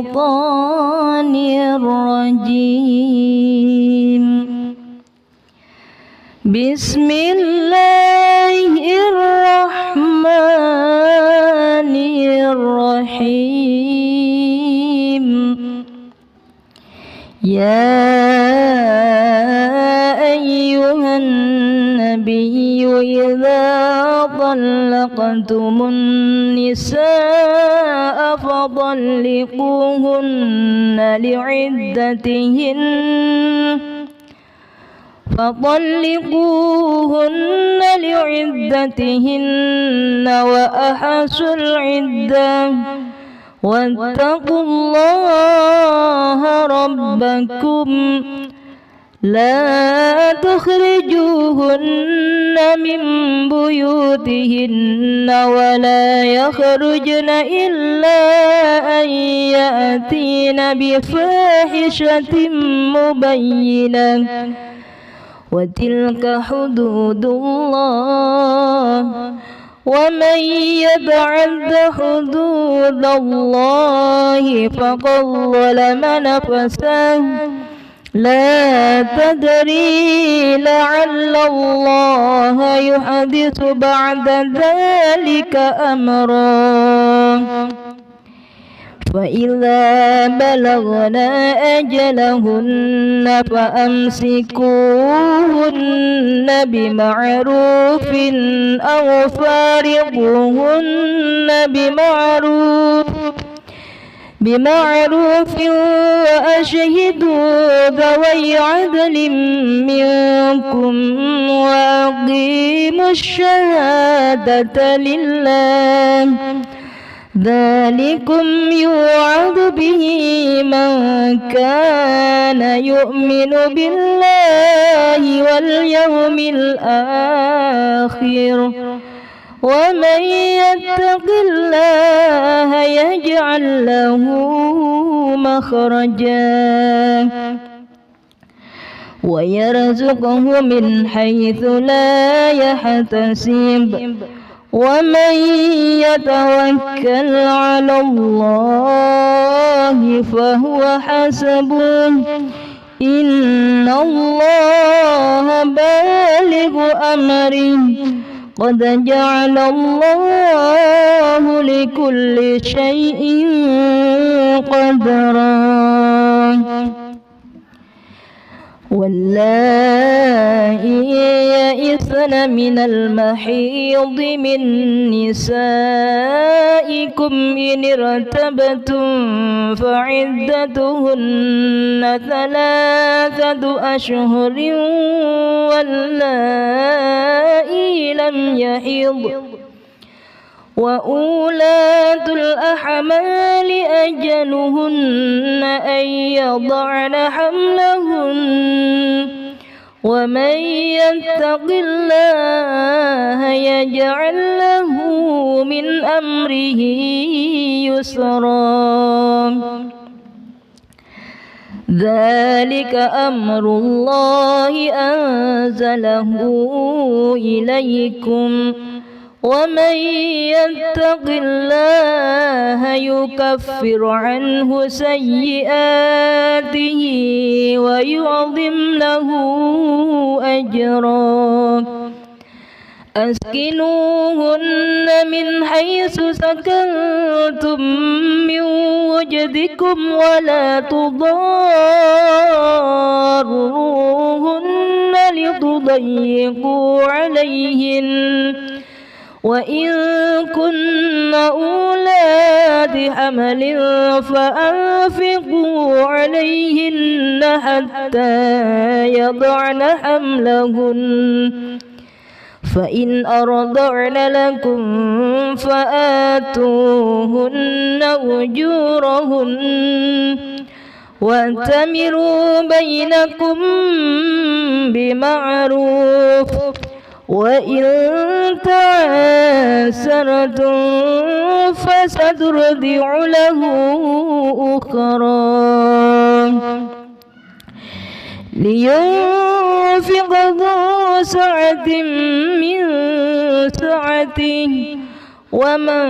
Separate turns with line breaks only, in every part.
الشيطان الرجيم. بسم الله الرحمن الرحيم. يا أيها النبي إذا طلقتم النساء فطلقوهن لعدتهن وأحصوا العدة واتقوا الله ربكم لا تخرجوهن من بيوتهن ولا يخرجن إلا أن يأتين بفاحشة مبينة وتلك حدود الله ومن يتعد حدود الله فقد ظلم نفسه لا تدري لعل الله يحدث بعد ذلك أمرا. فإذا بلغنا أجلهن فأمسكوهن بمعروف أو فارقوهن بمعروف وأشهدوا ذوي عدل منكم وأقيموا الشهادة لله ذلكم يوعظ به من كان يؤمن بالله واليوم الآخر ومن يتق الله يجعل له مخرجا ويرزقه من حيث لا يحتسب ومن يتوكل على الله فهو حسبه إن الله بالغ أمره قد جعل الله لكل شيء قدرا. واللائي يئسن من المحيض من نسائكم إن ارتبتم فعدتهن 3 أشهر واللائي لم يحضن وأولاة الأحمال أجلهن أن يضعن حملهن ومن يتق الله يجعل له من أمره يسرا. ذلك أمر الله أنزله إليكم ومن يتق الله يكفر عنه سيئاته ويعظم له أجرا. أسكنوهن من حيث سكنتم من وجدكم ولا تضاروهن لتضيقوا عليهن وإن كن أولاد حمل فأنفقوا عليهن حتى يضعن حملهن فإن أرضعن لكم فآتوهن أجورهن وأتمروا بينكم بمعروف وإن تعاسرتم فسترضع له أخرى. لينفق ذو سعة من سعته ومن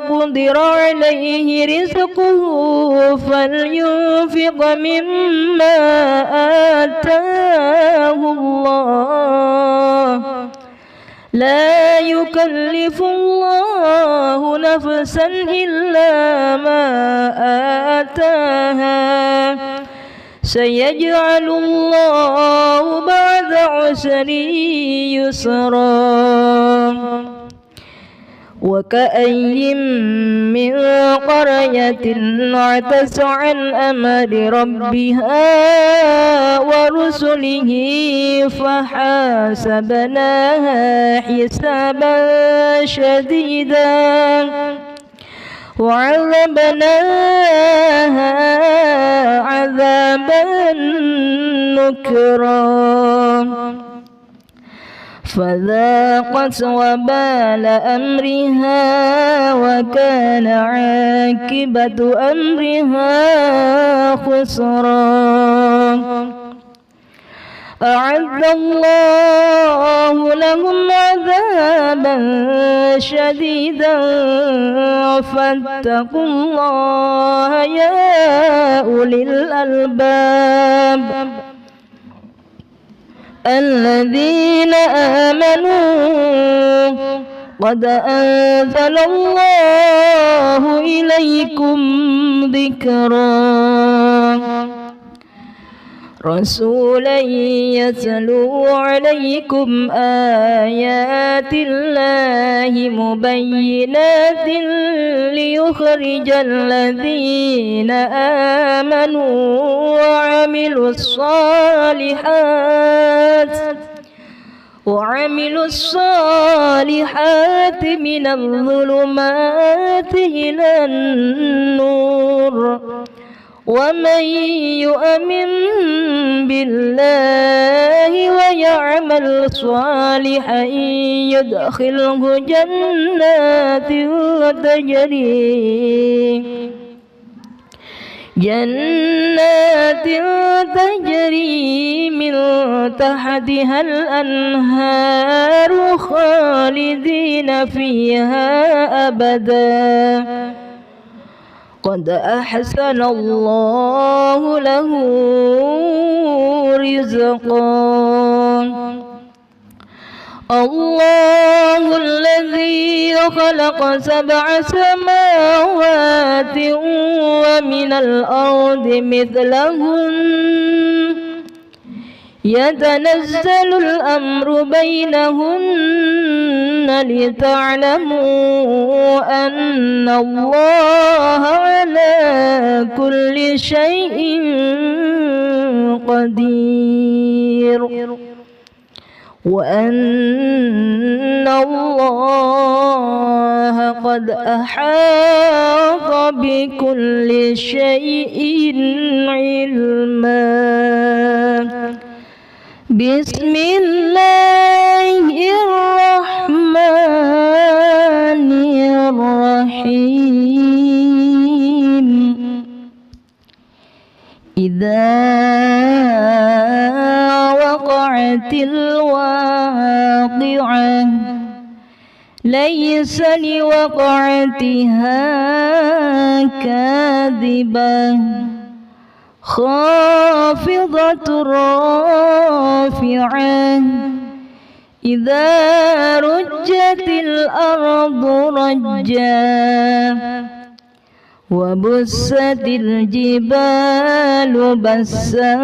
قدر عليه رزقه فلينفق مما آتاه الله لا يكلف الله نفسا إلا ما آتاها سيجعل الله بعد عسر يسرا وكأي من قرية عتت عن أمر ربها ورسله فحاسبناها حسابا شديدا وعذبناها عذابا نكرا فذاقت وبال أمرها وكان عاقبة أمرها خسرا أعد الله لهم عذابا شديدا فاتقوا الله يا أولي الألباب الذين آمنوا قد أنزل الله إليكم ذكرا رسولا يتلو عليكم آيات الله مبينات ليخرج الذين آمنوا وعملوا الصالحات من الظلمات إلى النور ومن يؤمن بالله ويعمل صالحا يدخله جنات تجري من تحتها الأنهار خالدين فيها أبدا قد أحسن الله له رزقا الله الذي خلق 7 سماوات ومن الأرض مثلهن يتنزل الأمر بينهن لتعلموا أن الله على كل شيء قدير وأن الله قد أحاط بكل شيء علما بسم الله الرحمن الرحيم إذا وقعت الواقعة ليس لوقعتها كاذبة خافضة رافعة إذا رجت الأرض رجا وبست الجبال بسا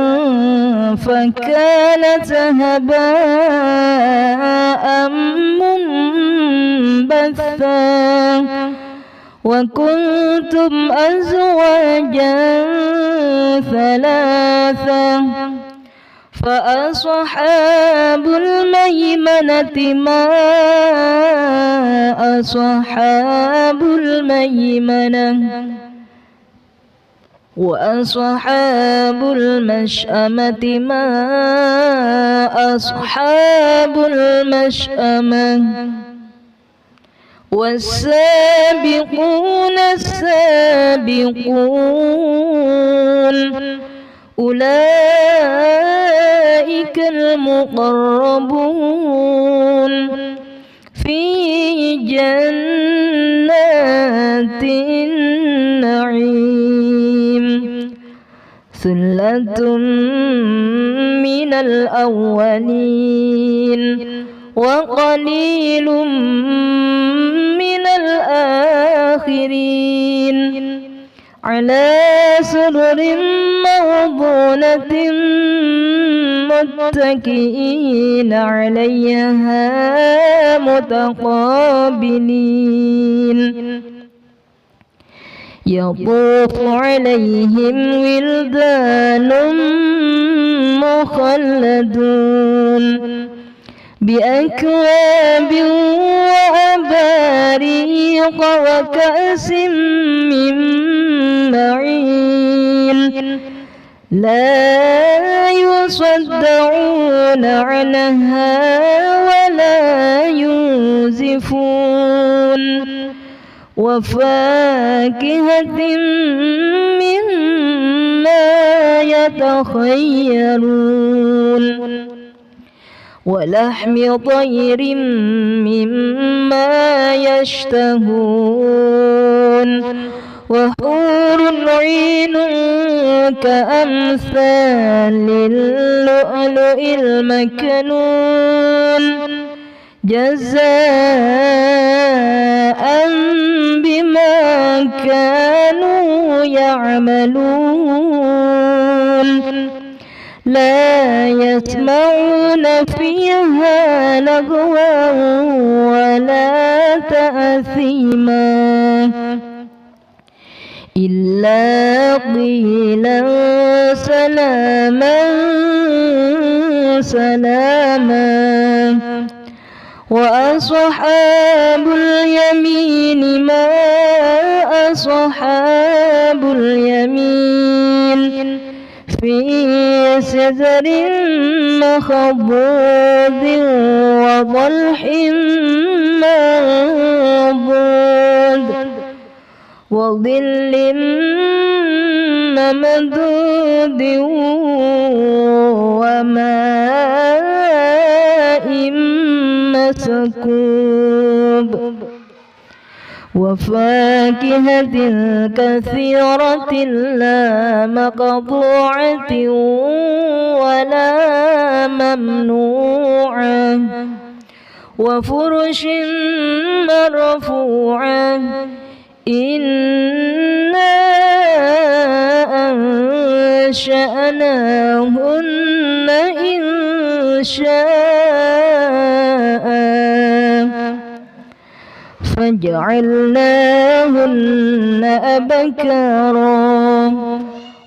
فكانت هباء منبثا وكنتم أزواجا ثلاثا فأصحاب الميمنة ما أصحاب الميمنة وأصحاب المشأمة ما أصحاب المشأمة والسابقون السابقون أولئك المقربون في جنات النعيم ثلة من الأولين وقليل من الآخرين على سرر موضونة متكئين عليها متقابلين يطوف عليهم ولدان مخلدون بأكواب وأباريق وكأس من معين لا يصدعون عنها ولا ينزفون وفاكهة مما يتخيرون ولحم طير مما يشتهون وحور عين كأمثال اللؤلؤ المكنون جزاء بما كانوا يعملون لا يسمعون فيها لغوا ولا تأثيما إلا قيلا سلاما سلاما وأصحاب اليمين ما أصحاب اليمين في سدر مخضود وضلح منضود وظل ممدود وماء مسكوب وفاكهة كثيرة لا مقطوعة ولا ممنوعة وفرش مرفوعة إنا أنشأناهن إنشاء فجعلناهن أبكارا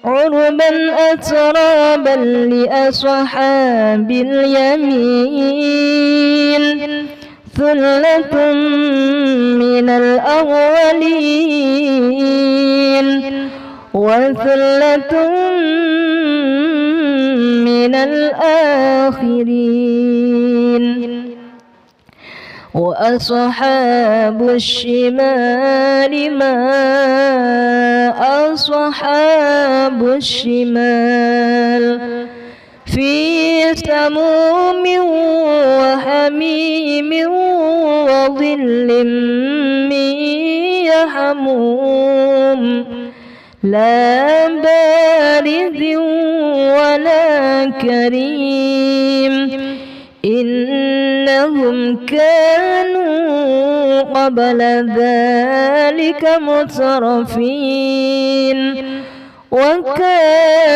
عربا أترابا لأصحاب اليمين ثلة من الأولين وثلة من الآخرين وأصحاب الشمال ما أصحاب الشمال في سموم وحميم وظل من يحموم لا بارد ولا كريم إنهم كانوا قبل ذلك مترفين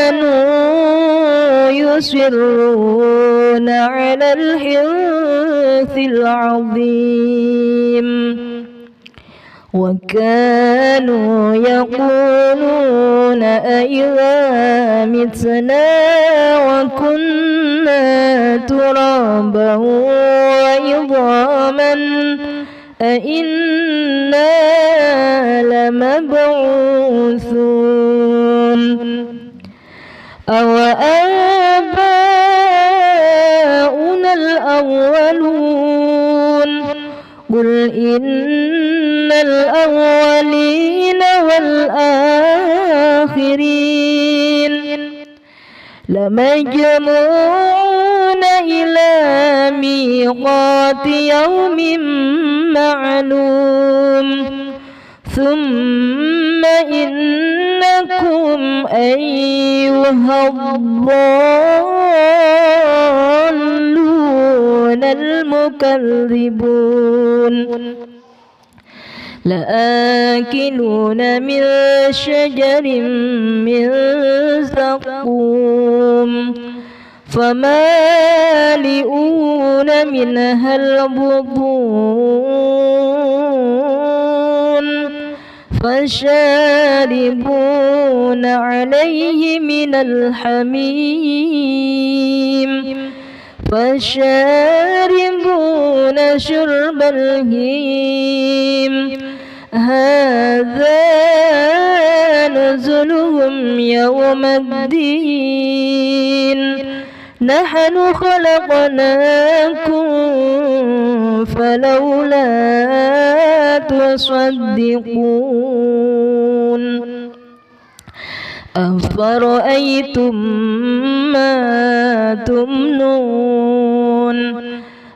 وكانوا يصرون على الحنث العظيم وكانوا يقولون أئذا متنا وكنا ترابا وعظاما أئنا لمبعوثون أو آباؤنا الأولون قل إن الأولين والآخرين لمجموعون إلى ميقات يوم معلوم ثم إنكم أيها الضالون المكذبون لآكلون من شجر من زقوم فمالئون منها البطون فشاربون عليه من الحميم فشاربون شرب الهيم هذا نزلهم يوم الدين نحن خلقناكم فلولا تصدقون أفرأيتم ما تمنون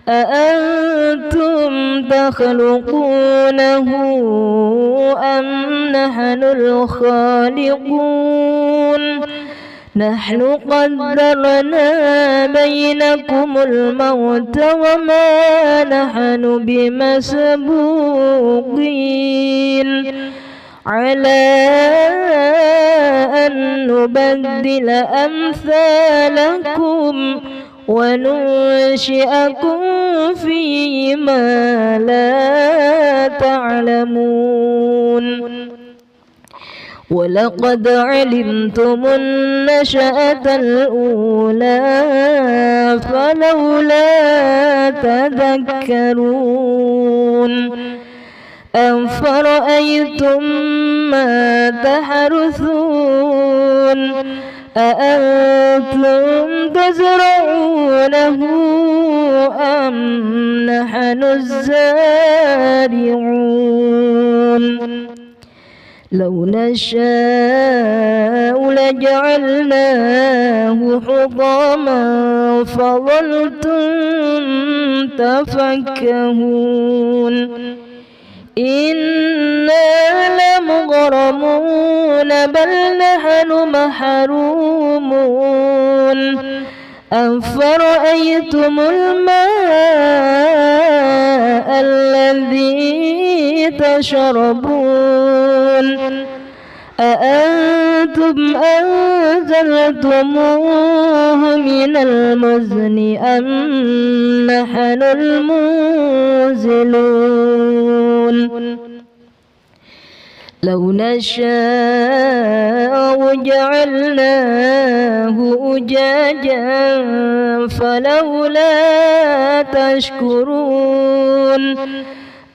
أأنتم تخلقونه أم نحن الخالقون نحن قدرنا بينكم الموت وما نحن بمسبوقين على أن نبدل أمثالكم وننشئكم فيما لا تعلمون ولقد علمتم النشأة الأولى فلولا تذكرون أفرأيتم ما تحرثون أأنتم تزرعونه أم نحن الزارعون لو نشاء لجعلناه حطاما فظلتم تفكهون إنا لمغرمون بل نحن محرومون أفرأيتم الماء الذي تشربون أأنتم أنزلتموه من المزن أم نحن المنزلون لو نشاء جعلناه أجاجا فلولا تشكرون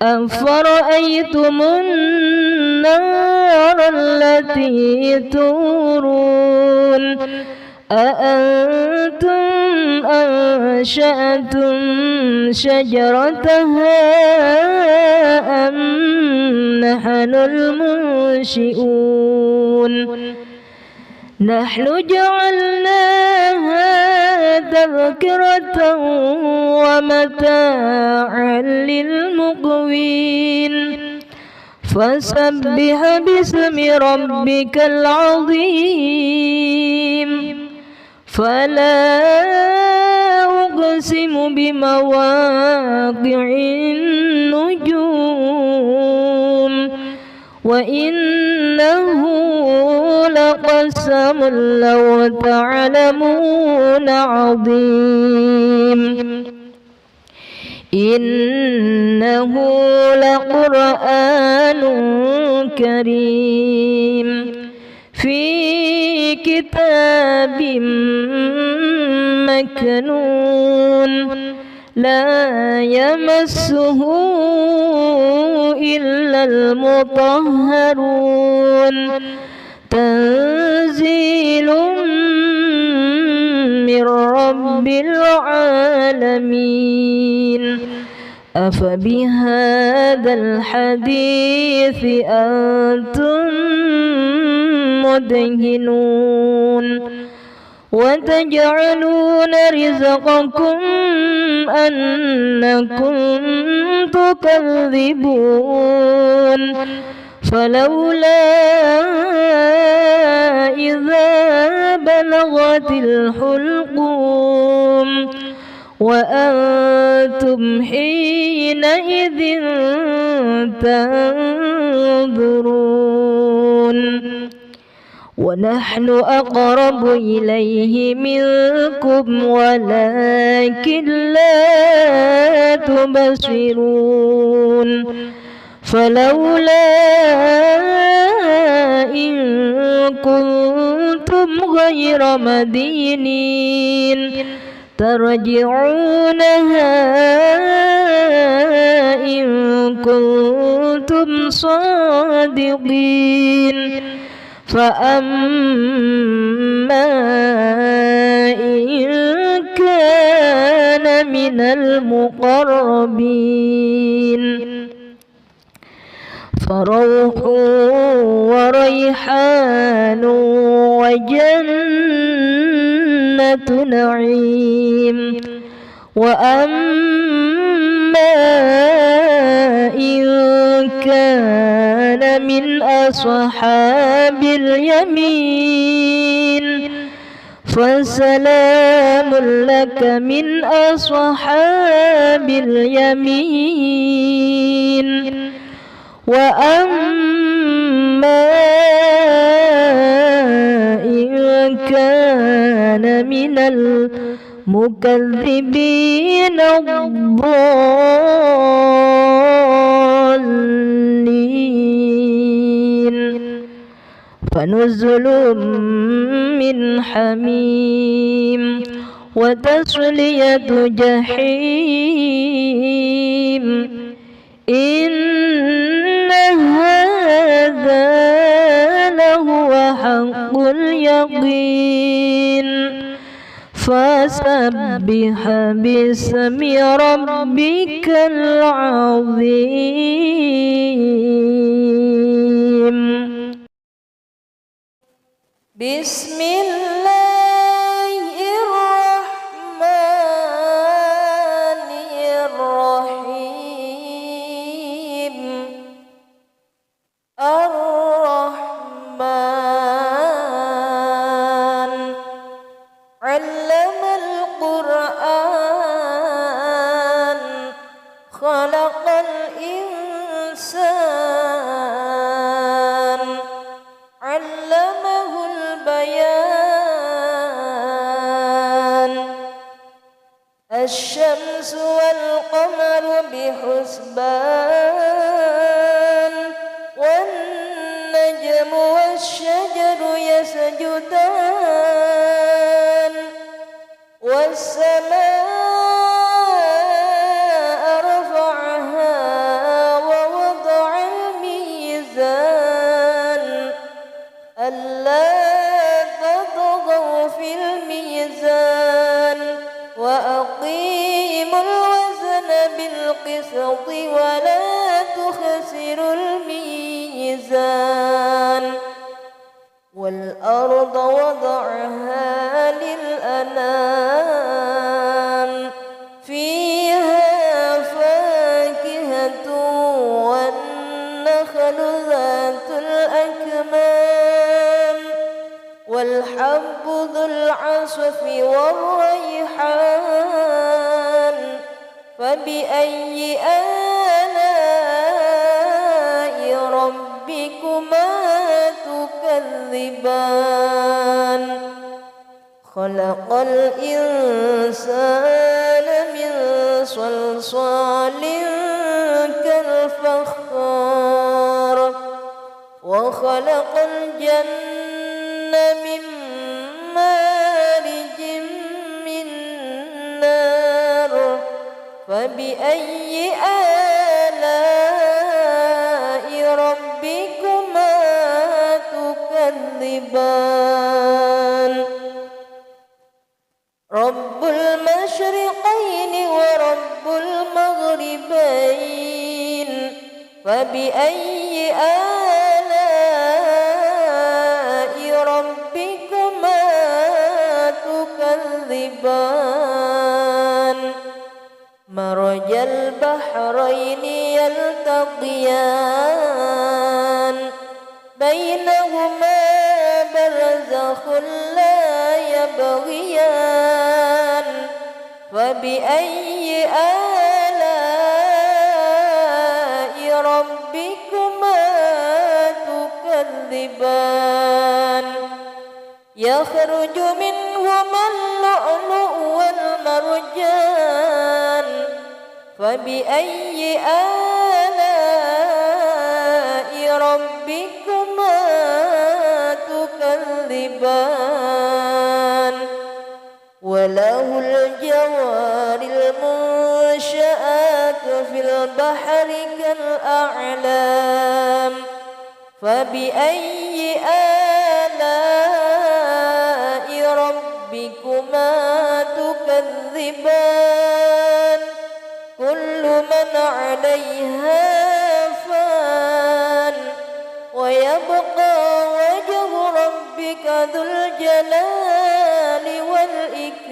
أفرأيتم النار التي تورون أأنتم أنشأتم شجرتها أم نحن المنشئون نحن جعلناها تذكرة ومتاعا للمقوين فسبح باسم ربك العظيم فلا أقسم بمواقع النجوم وإنه لقسم لو تعلمون عظيم إنه لقرآن كريم في كتاب مكنون لا يمسه إلا المطهرون تنزيل من رب العالمين أفبهذا الحديث أنتم مدهنون وتجعلون رزقكم أنكم تكذبون فلولا إذا بلغت الحلقوم وأنتم حينئذ تنظرون ونحن أقرب إليه منكم ولكن لا تبصرون فلولا إن كنتم غير مدينين ترجعونها إن كنتم صادقين فأما إن كان من المقربين فروح وريحان وجنة نعيم وأما إن كان من أصحاب اليمين فسلام لك من أصحاب اليمين وأما إن كان من المكذبين الضالين فنزل من حميم وتصلية جحيم إن هذا لهو حق اليقين فسبح باسم ربك العظيم بسم الله الرحمن الرحيم الرحمن علم القرآن خلق الإنسان علمه البيان الشمس والقمر بحسبان والنجم والشجر يسجدان والسماء رفعها ووضع الميزان ألا تطغوا في الميزان وأقيموا الوزن بالقسط ولا تخسروا الميزان والأرض وضعها للأنام فيها فاكهة والنخل ذات الأكمام والحب ذو العصف والريحان فبأي آلاء ربكما تكذبان خلق الإنسان من صلصال كالفخار وخلق الجنة من مارج من نار فبأي آلاء ربكما تكذبان رب المشرقين ورب المغربين فبأي آلاء ربكما يبغيان بينهما برزخ لا يبغيان فبأي آلاء ربكما تكذبان يخرج منهما اللؤلؤ والمرجان فبأي آلاء ربكما تكذبان وله الجوار المنشآت في البحر كالأعلام فبأي آلاء ربكما تكذبان كل من عليها فان ويبقى وجه ربك ذو الجلال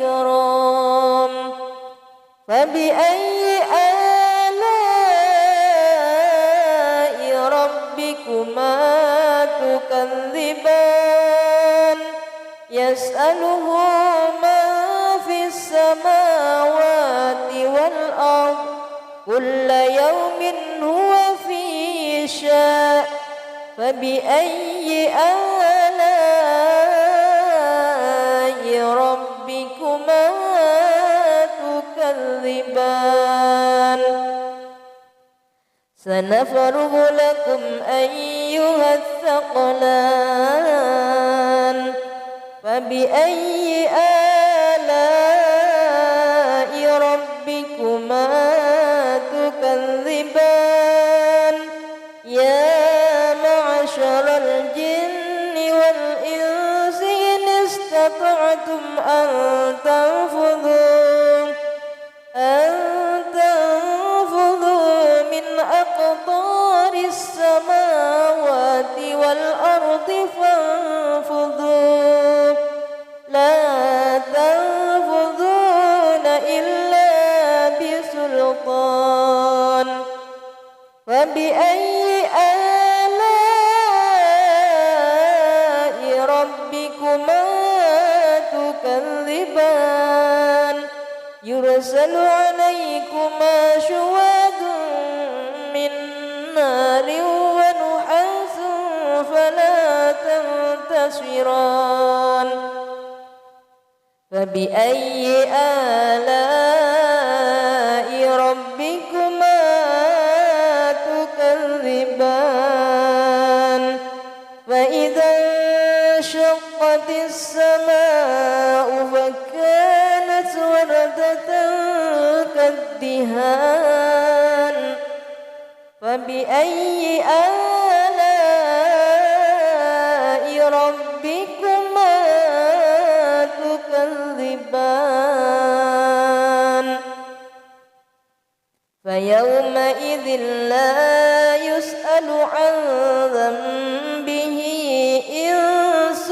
والإكرام فبأي آلاء ربكما تكذبان يسأله من في السماوات والأرض كل يوم هو في شأن فبأي آلاء ربكما تكذبان سنفرغ لكم أيها الثقلان فبأي آلاء ربكما تكذبان يا معشر الجن والإنس إن استطعتم أن تنفذوا من أقطار السماوات والأرض فانفذوا لا تنفذون إلا بسلطان فبأي آلاء ربكما تكذبان يرسل عليكما شواظ من نار ونحاس فلا تنتصران فبأي آلاء ربكما تكذبان فإذا انشقت السماء فكانت وردة كالدهان فبأي آلاء ربكما تكذبان فيومئذ لا يسأل عن ذنبه إنس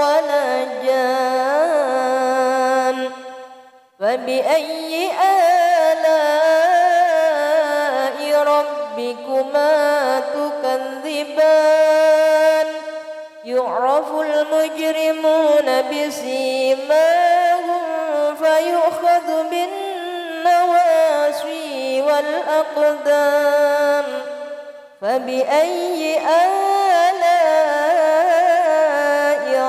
ولا جان فبأي آلاء ربكما تكذبان يعرف المجرمون بسيماهم فيؤخذ بالنواصي والأقدام فبأي آلاء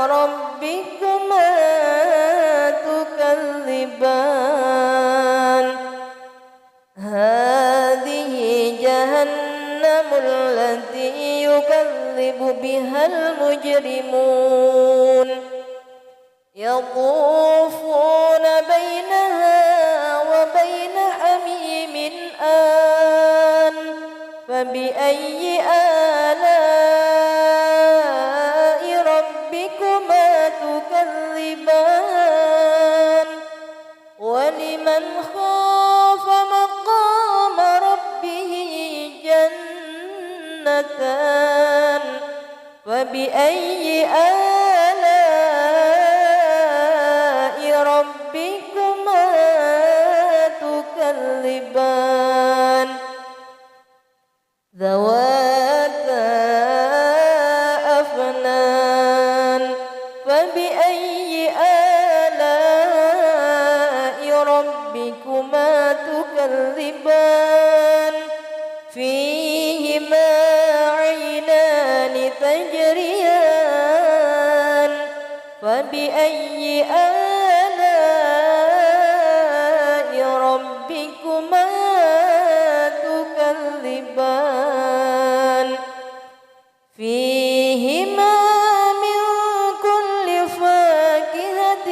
ربكما تكذبان هذه جهنم التي يكذب بها المجرمون يطوفون بينها وبين حميم آن فبأي آلاء ربكما تكذبان ولمن خاف مقام ربه جنتان فبأي آلاء ربكما تكذبان فبأي آلاء ربكما تكذبان فيهما عينان تجريان فبأي آلاء ربكما تكذبان فيهما من كل فاكهة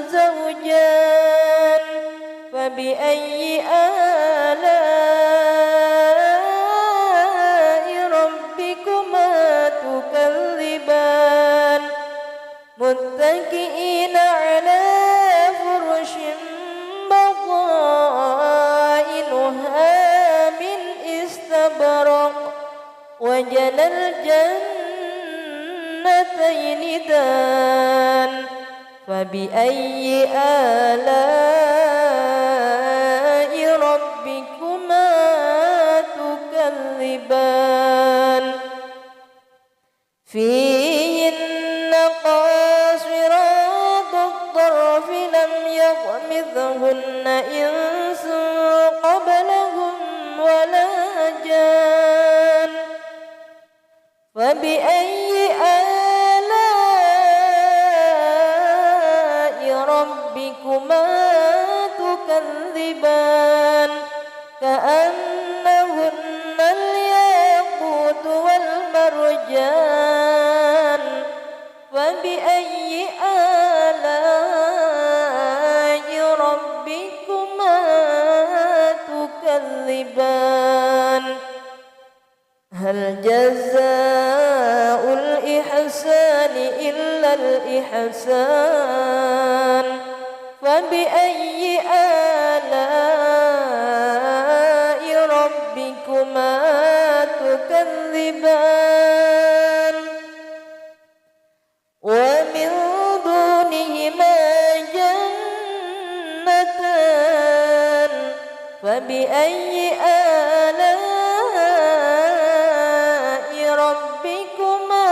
زوجان فبأي آلاء ربكما تكذبان متكئين على فرش بطائنها من استبرق وجنى الجنتين دان فبأي آلاء ربكما تكذبان فيهن قاصرات الطرف لم يطمثهن إنس قبلهم ولا جان فبأي آلاء ربكما تكذبان كأنهن الياقوت والمرجان فبأي آلاء ربكما تكذبان هل جزاء الإحسان إلا الإحسان فبأي آلاء ربكما تكذبان ومن دونهما جنتان فبأي آلاء ربكما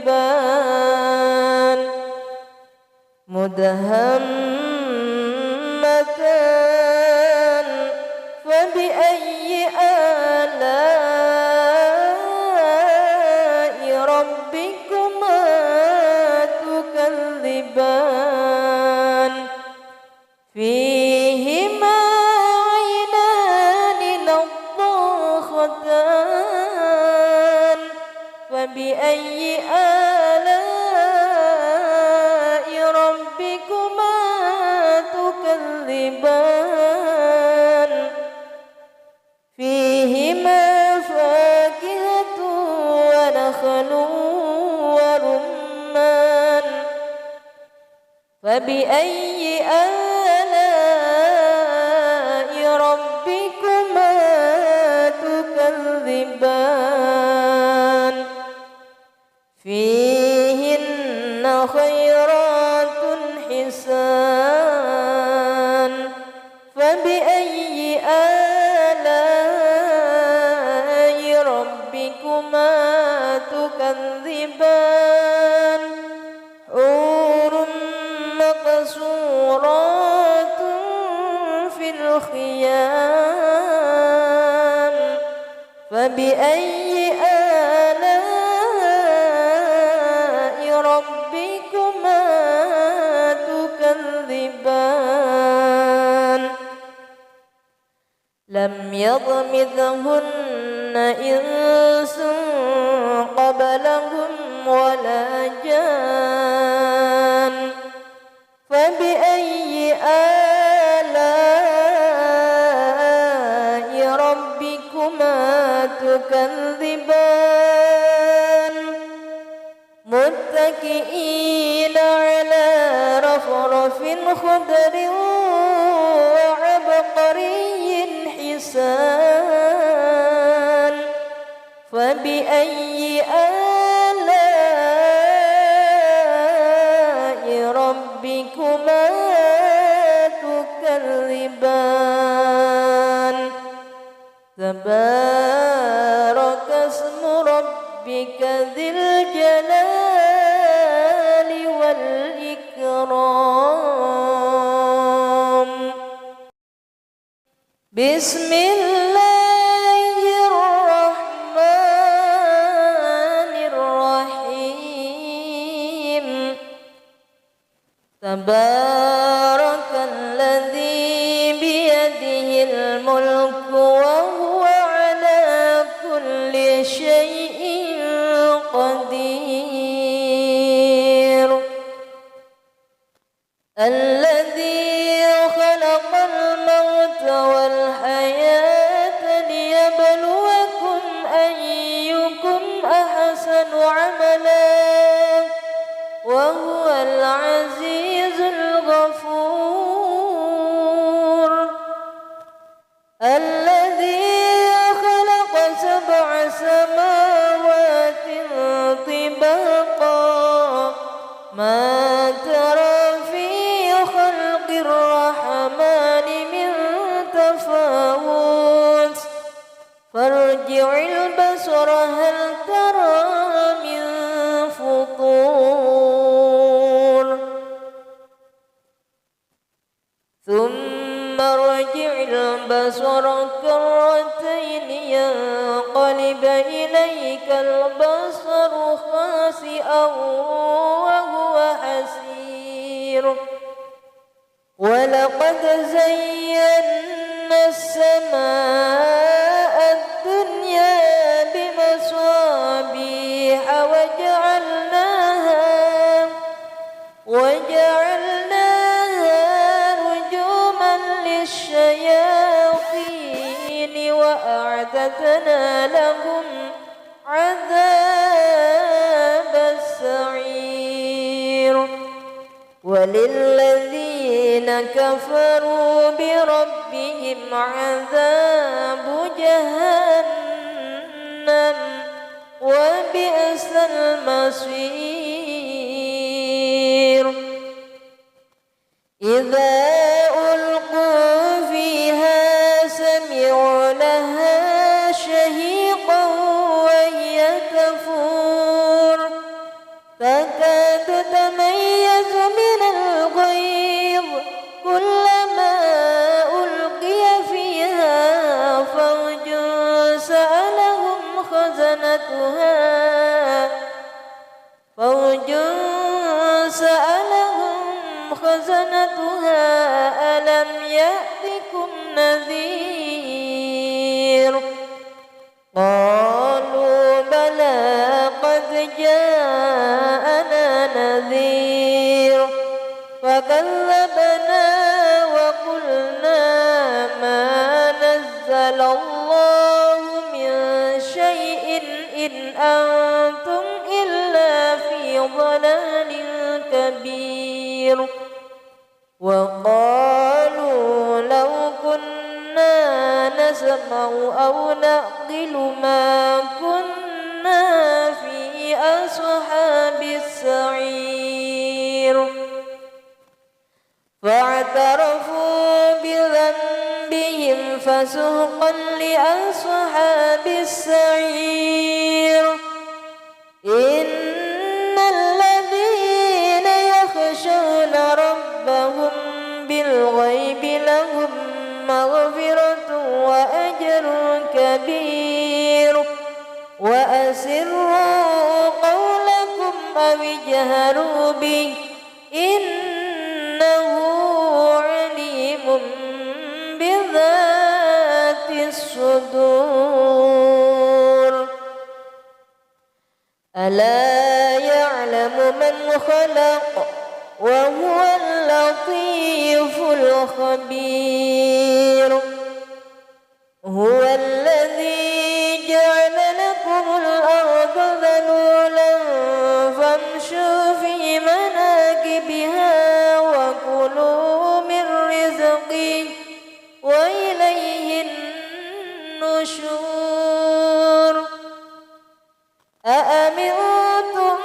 تكذبان مدهامتان فبأي آلاء ربكما تكذبان فيهما عينان نضاختان فبأي آلاء ربكما تكذبان فيهما فاكهة ونخل ورمان فبأي آلاء ربكما تكذبان فيهن خيرات حسان فبأي آلاء ربكما تكذبان حور مقصورات في الخيام فبأي آلاء ربكما تكذبان لم يطمثهن إنس قبلهم ولا جان فبأي آلاء ربكما تكذبان متكئين على رفرف خضر وعبقري حسان فبأي آلاء ربكما تكذبان تبارك اسم ربك ذي الجلال والإكرام. بسم الله الرحمن الرحيم. تبارك الذي بيده الملك وهو على كل شيء قدير. الذي خلق الموت والحياة ليبلوكم أيكم أحسن عملا وهو العزيز الغفور. الذي خلق 7 سماوات طباقا ما ترى في خلق الرحمن من تفاوت فارجع البصر هل ترى من فطور ثم ارجع البصر كرتين ينقلب إليك البصر خاسئا وهو حسير. ولقد زينا السماء الدنيا بمصابيح وجعلناها رجوما للشياطين وأعتدنا لهم عذاب السعير. وللذين كفروا بربهم عذاب جهنم وبئس المصير. إذا ألقوا فيها سمعوا لها شهيقا وهي تفور تكاد تميز من الغيظ كلما ألقي فيها فوج سألهم خزنتها ألم يأتكم نذير قالوا بلى قد جاءنا نذير فكذبنا وقلنا ما نزل الله من شيء إن أنتم إلا في ضلال كبير. وقالوا لو كنا نسمع أو نعقل ما كنا في أصحاب السعير. فاعترفوا بذنبهم فسحقا لأصحاب السعير. إن الذين يخشون ربهم بالغيب لهم مغفرة وأجر كبير. وأسروا قولكم أو اجهروا به إنه عليم بذات الصدور. ألا يعلم من خلق وهو اللطيف الخبير. هو الذي جعل لكم الأرض ذلولا فامشوا في مناكبها وكلوا من رزقه وإليه النشور. أأمنتم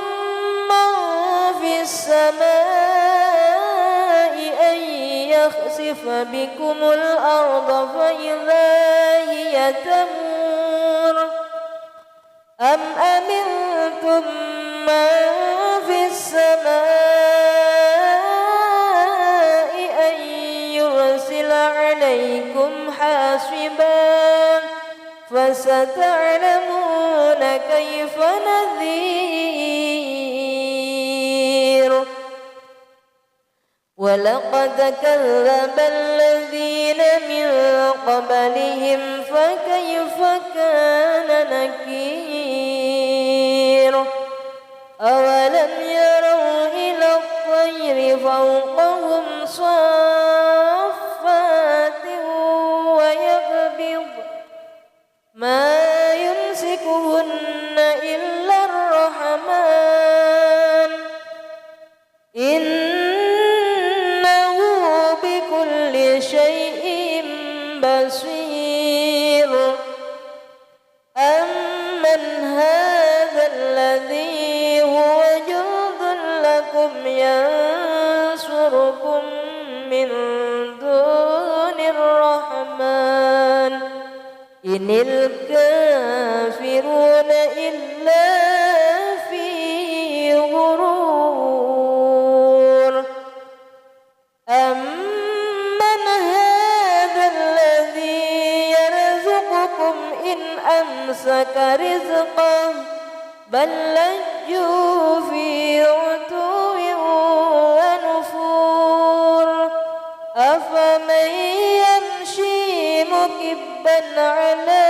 من في السماء أن يخسف بكم الأرض فإذا هي تمور أم أمنتم من في السماء فستعلمون كيف نذير ولقد كذب الذين من قبلهم فكيف كان نكير أولم يروا إلى الطير فوقهم صافات ويقبض ما يمسكهن إلا الرحمن إنه بكل شيء بصير أمن هذا الذي هو جند لكم ينصركم من دون الرحمن إن الكافرون إلا في غرور أمن هذا الذي يرزقكم إن أمسك رزقه بل لجوا في عتو ونفور أفمن يمشي مكبا على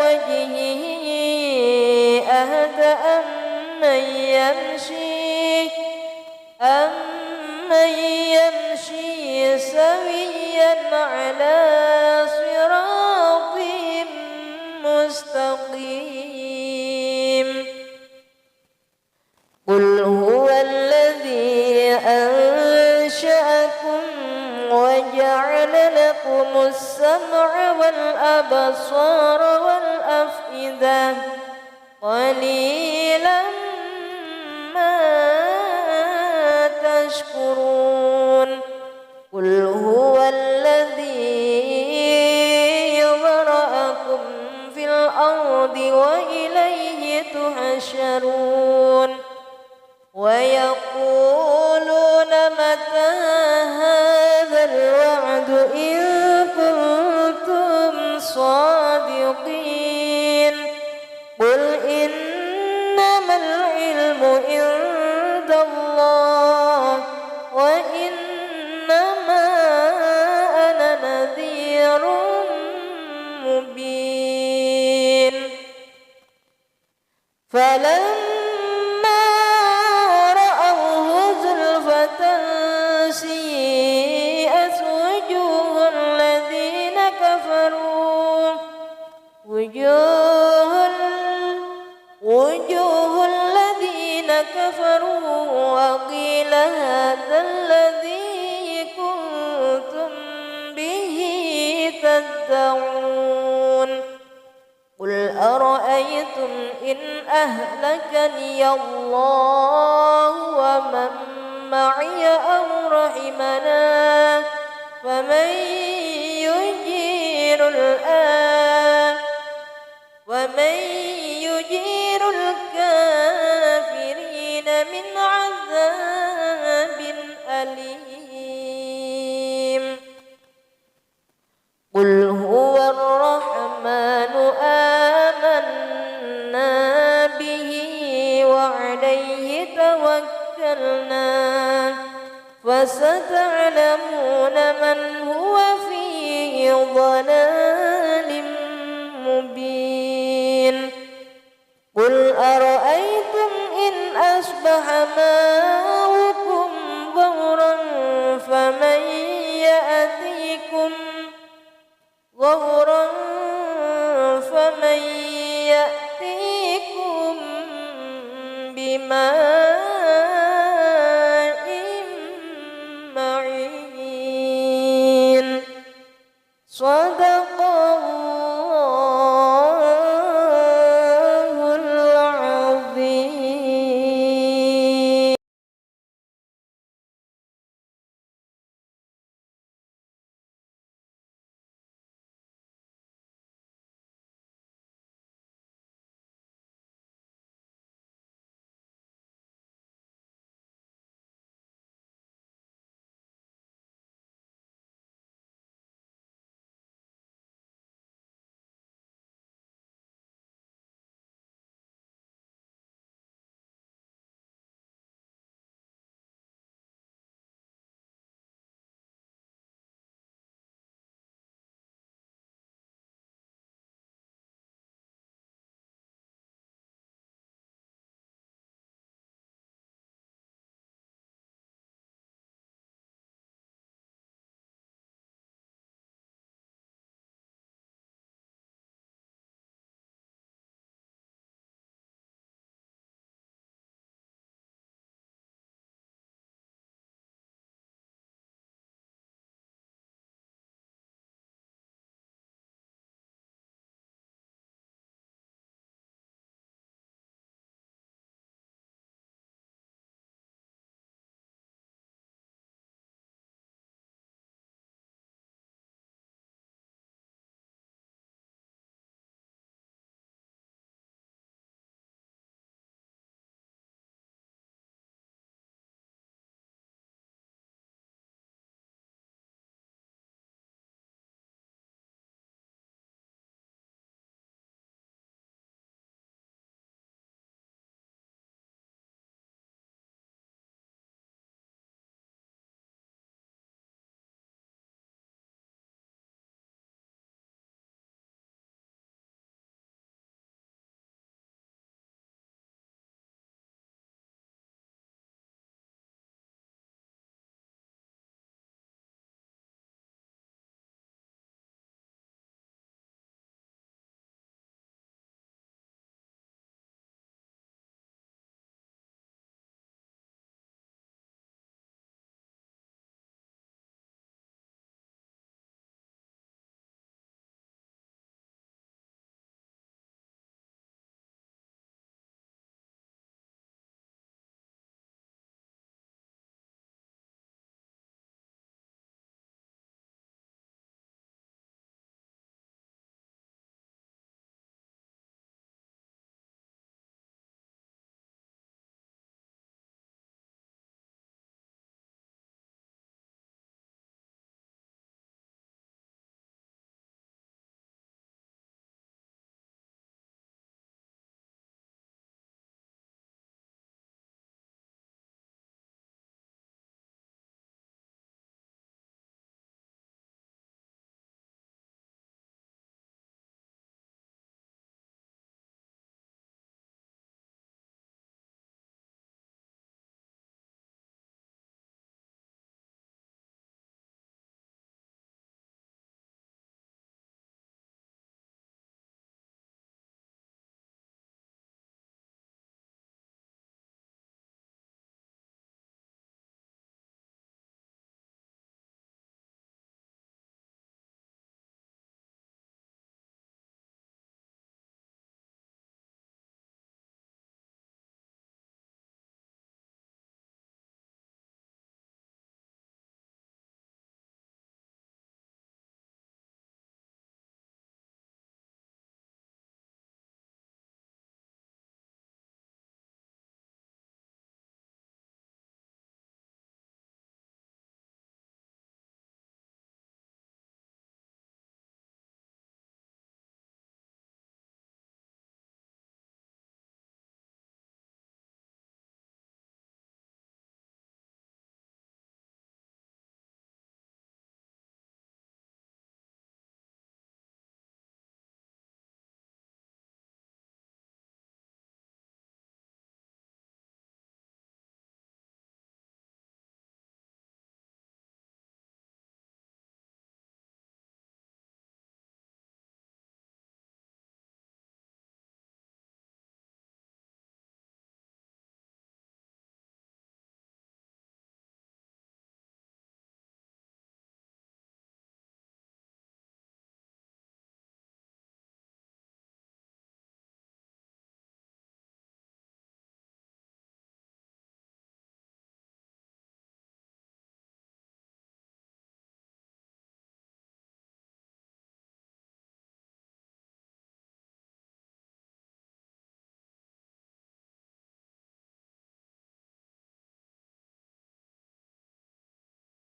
وجهه أهدى أمن يمشي سويا على صراط مستقيم قل هو الذي أنشأكم وجعل لكم السمع والأبصار والأفئدة قليلا ما تشكرون قل هو الذي ذرأكم في الأرض وإليه تحشرون ويقولون متى هذا الوعد إن كنتم صادقين قل إنما العلم عند الله وإنما أنا نذير مبين فلما رأوه زلفة سيئت وجوه الذين كفروا وقيل هذا الذي كنتم به تدعون قل أرأيتم إن أهلكني الله ومن معي أو رحمنا فمن يجير الكافرين من عذاب أليم قل هو الرحمن آمنا به وعليه توكلنا فستعلمون من هو في ضلال مبين قل أرأيتم إن أصبح ماؤكم غورا فمن يأتيكم بماء